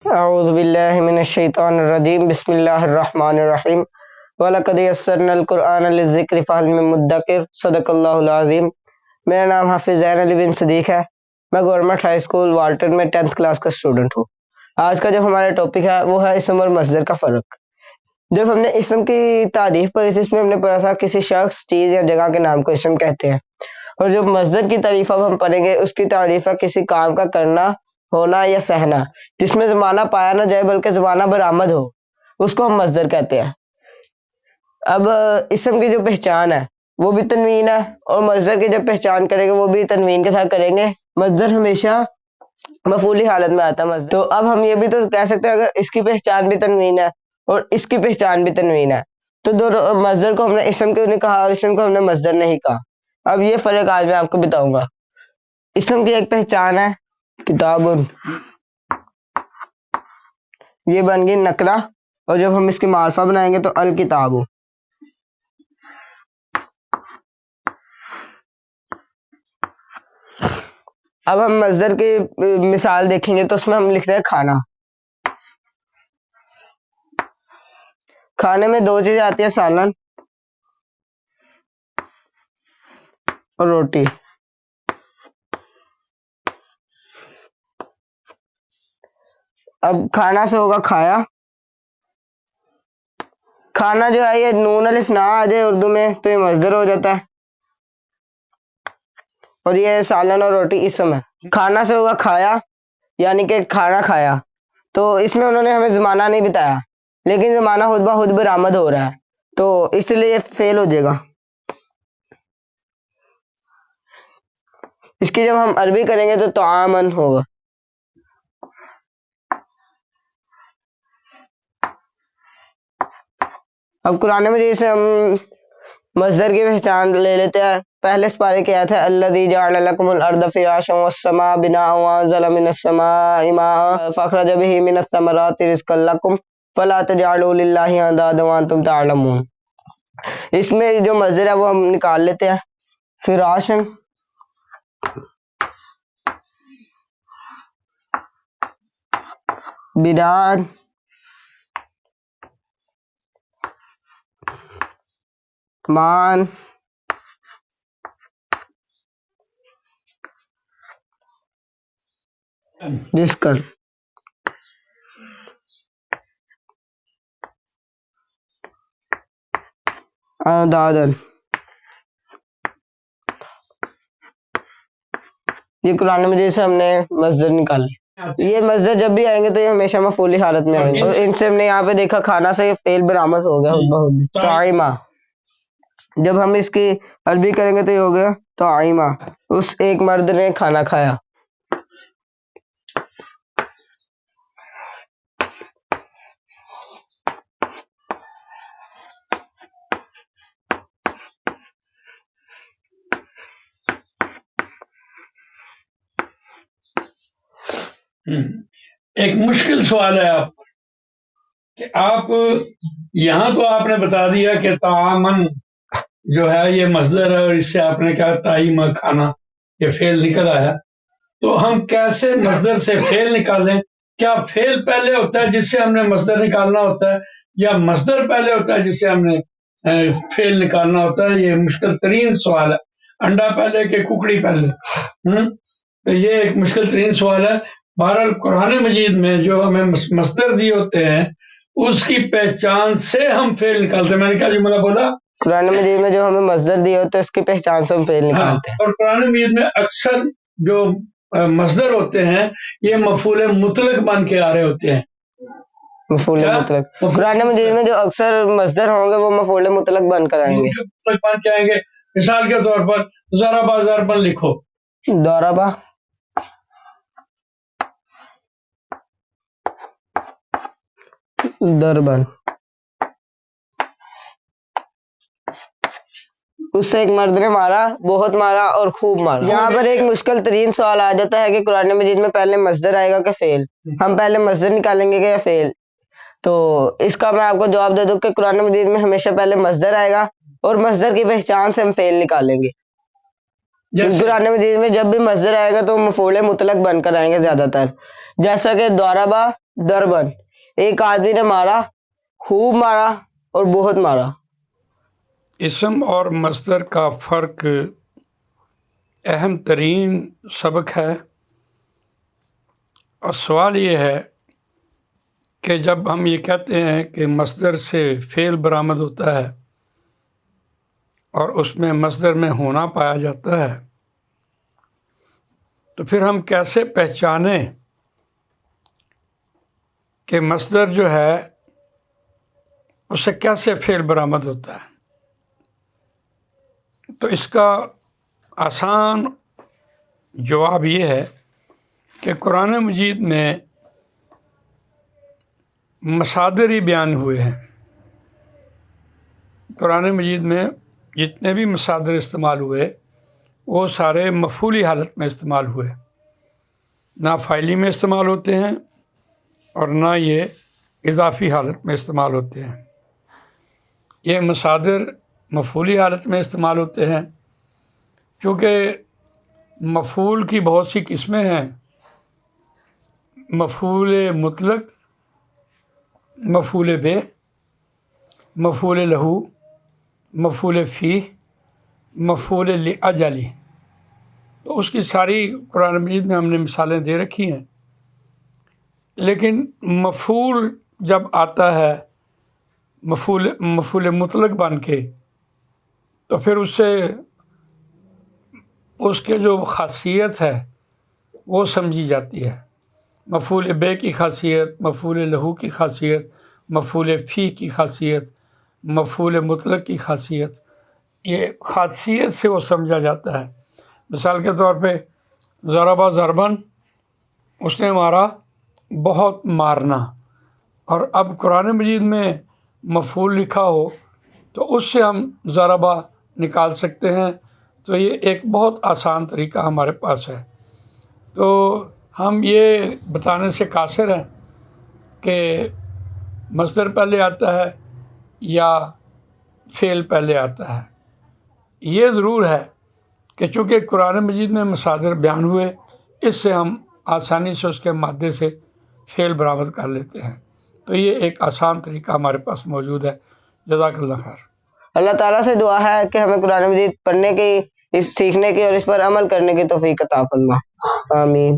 औज़ुबिल्लाहि मिनश्शैतानिर्रजीम बिस्मिल्लाहिर्रहमानिर्रहीम वलक़द यस्सरनल क़ुरआन लिज़्ज़िक्रि फ़हल मिन मुद्दकिर सदक़ल्लाहुल अज़ीम। मेरा नाम हाफ़िज़ ज़ैन अली बिन सदीक है। मैं गवर्नमेंट हाई स्कूल वाल्टन में 10th क्लास का स्टूडेंट हूँ। आज का जो हमारा टॉपिक है वो है इसम और मस्दर का फ़र्क। जब हमने इसम की तारीफ पढ़ी थी इसमें हमने पढ़ा था किसी शख्स, चीज़ या जगह के नाम को इसम कहते हैं। और जो मस्दर की तारीफ अब हम पढ़ेंगे उसकी तारीफ है किसी काम का करना, होना या सहना जिसमें ज़माना पाया ना जाए बल्कि ज़माना बरामद हो, उसको हम मस्दर कहते हैं। अब इसम की जो पहचान है वो भी तनवीन है और मस्दर की जब पहचान करेंगे वो भी तनवीन के साथ करेंगे। मस्दर हमेशा मफूली हालत में आता है मस्दर। तो अब हम ये भी तो कह सकते हैं अगर इसकी पहचान भी तनवीन है और इसकी पहचान भी तनवीन है तो दोनों मस्दर को हमने इसम क्यों नहीं कहा और इसम को हमने मस्दर नहीं कहा। अब ये फर्क आज मैं आपको बताऊंगा। इसम की एक पहचान है किताबुन, ये बन गई नकरा, और जब हम इसकी मार्फा बनाएंगे तो अल किताबु। अब हम मस्दर की मिसाल देखेंगे तो उसमें हम लिखते हैं खाना। खाने में दो चीजें आती है, सालन और रोटी। अब खाना से होगा खाया। खाना जो है ये नून अलिफ ना आ जाए उर्दू में तो ये मस्दर हो जाता है और ये सालन और रोटी इसम है। खाना से होगा खाया यानी कि खाना खाया, तो इसमें उन्होंने हमें जमाना नहीं बताया लेकिन जमाना खुद ब खुद बरामद हो रहा है तो इसलिए ये फेल हो जाएगा। इसकी जब हम अरबी करेंगे तो तआमन होगा। अब कुरान मजीद से हम मस्दर की पहचान ले लेते हैं। पहले पारे की आयत है अल्लज़ी जअल लकुमुल अर्द फ़िराशन वस्समा बिनाअ व अंज़ल मिनस समाइ माअ फ़अख़रज बिही मिनस समराति रिज़्क़न लकुम फ़ला तजअलू लिल्लाहि अंदादा व अंतुम तअलमून। इसमें जो मस्दर है वो हम निकाल लेते हैं। फ़िराशन बिनाअन मान रिज़्क़न। अंदादन। ये कुरान मजीद से हमने मस्दर निकाले। ये मस्दर जब भी आएंगे तो ये हमेशा मफूली हालत में आएंगे और इनसे हमने यहाँ पे देखा खाना से ये फेल बरामद हो गया बहुत। ताइमा, जब हम इसकी अरबी करेंगे तो ये हो गया ताइमा, उस एक मर्द ने खाना खाया। एक मुश्किल सवाल है आप कि आप यहाँ तो आपने बता दिया कि तामन जो है ये मस्दर है और इससे आपने कहा ताइमा खाना, ये फेल निकल आया। तो हम कैसे मस्दर से फेल निकालें? क्या फेल पहले होता है जिससे हमने मस्दर निकालना होता है या मस्दर पहले होता है जिससे हमने फेल निकालना होता है? ये मुश्किल तरीन सवाल है। अंडा पहले कि कुकड़ी पहले? तो ये एक मुश्किल तरीन सवाल है। बहरहाल कुरान मजीद में जो हमें मस्दर दिए होते हैं उसकी पहचान से हम फेल निकालते हैं। मैंने क्या जुमला बोला? कुरान मजीद में जो हमें मस्दर दिए होते हैं उसकी पहचान से हम फेल निकालते हैं। और कुरान मजीद में अक्सर जो मस्दर होते हैं ये मफूल मुतलक बन के आ रहे होते हैं। मफूल मुतलक कुरान मजीद में जो अक्सर मस्दर होंगे वो मफूल मुतलक बनकर आएंगे। मुतलक बन के आएंगे। मिसाल के तौर पर ज़राबा ज़रबन लिखो। दौराबा दरबन। उससे एक मर्द ने मारा, बहुत मारा और खूब मारा। यहाँ पर एक मुश्किल तरीन सवाल आ जाता है कि कुरान मजीद में पहले मस्दर आएगा कि फेल। हम पहले मस्दर निकालेंगे या फेल? तो इसका मैं आपको जवाब दे दूं कि कुरान मजीद में हमेशा पहले मस्दर आएगा और मस्दर की पहचान से हम फेल निकालेंगे। जैसे कुरान मजीद में जब भी मस्दर आएगा तो मफूल मुतलक बनकर आएंगे ज्यादातर, जैसा कि दौराबा दरबन, एक आदमी ने मारा, खूब मारा और बहुत मारा। इसम और मस्दर का फ़र्क अहम तरीन सबक है, और सवाल ये है कि जब हम ये कहते हैं कि मस्दर से फ़ेल बरामद होता है और उसमें मस्दर में होना पाया जाता है, तो फिर हम कैसे पहचानें कि मस्दर जो है उससे कैसे फ़ेल बरामद होता है? तो इसका आसान जवाब ये है कि कुरान मजीद में मसादिर ही बयान हुए हैं। कुरान मजीद में जितने भी मसादिर इस्तेमाल हुए वो सारे मफूली हालत में इस्तेमाल हुए, ना फ़ाइली में इस्तेमाल होते हैं और ना ये इजाफ़ी हालत में इस्तेमाल होते हैं। ये मसादिर मफूली हालत में इस्तेमाल होते हैं क्योंकि मफूल की बहुत सी किस्में हैं। मफूल मुतलक, मफूल बे, मफूल लहू, मफूल फ़ी, मफूल लिअजली। तो उसकी सारी कुरान मजीद में हमने मिसालें दे रखी हैं। लेकिन मफूल जब आता है मफूल मुतलक बन के, तो फिर उससे उसके जो ख़ासियत है वो समझी जाती है। मफूल बे की ख़ासियत, मफूल लहू की ख़ासियत, मफूल फ़ी की ख़ासियत, मफूल मुतलक की ख़ासियत, ये ख़ासियत से वो समझा जाता है। मिसाल के तौर पे ज़रबा ज़रबन, उसने मारा, बहुत मारना। और अब कुरान मजीद में मफूल लिखा हो तो उससे हम ज़रबा निकाल सकते हैं। तो ये एक बहुत आसान तरीका हमारे पास है। तो हम ये बताने से कासिर हैं कि मस्दर पहले आता है या फ़ेल पहले आता है। ये ज़रूर है कि चूँकि कुरान मजीद में मसादिर बयान हुए, इससे हम आसानी से उसके मादे से फ़ेल बरामद कर लेते हैं। तो ये एक आसान तरीका हमारे पास मौजूद है। जज़ाकल्लाह खैर। अल्लाह ताला से दुआ है कि हमें कुरान मजीद पढ़ने की, इस सीखने की और इस पर अमल करने की तौफीक अता फरमा। आमीन।